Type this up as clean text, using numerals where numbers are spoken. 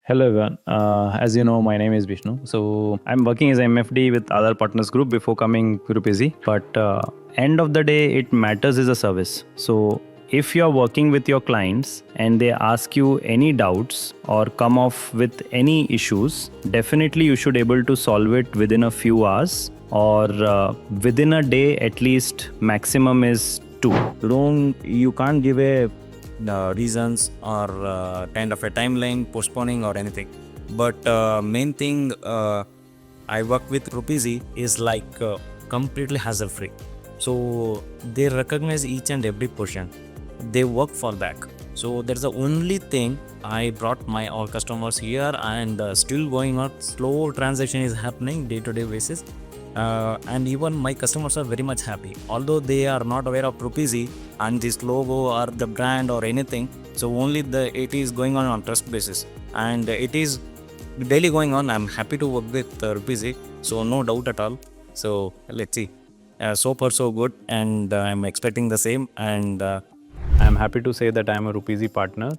Hello everyone. As you know, my name is Vishnu. So I'm working as MFD with other partners group before coming to Rupeezy. But end of the day, it matters is a service. So if you're working with your clients and they ask you any doubts or come off with any issues, definitely you should able to solve it within a few hours or within a day. At least maximum is 2. You can't give a reasons or kind of a timeline postponing or anything. But main thing I work with Rupeezy is like completely hassle free. So they recognize each and every portion. They work for that. So that's the only thing I brought my all customers here, and still going on. Slow transaction is happening day to day basis. And even my customers are very much happy, although they are not aware of Rupeezy and this logo or the brand or anything. So only it is going on trust basis, and it is daily going on. I'm happy to work with Rupeezy, so no doubt at all. So let's see. So far so good, and I'm expecting the same. And I'm happy to say that I'm a Rupeezy partner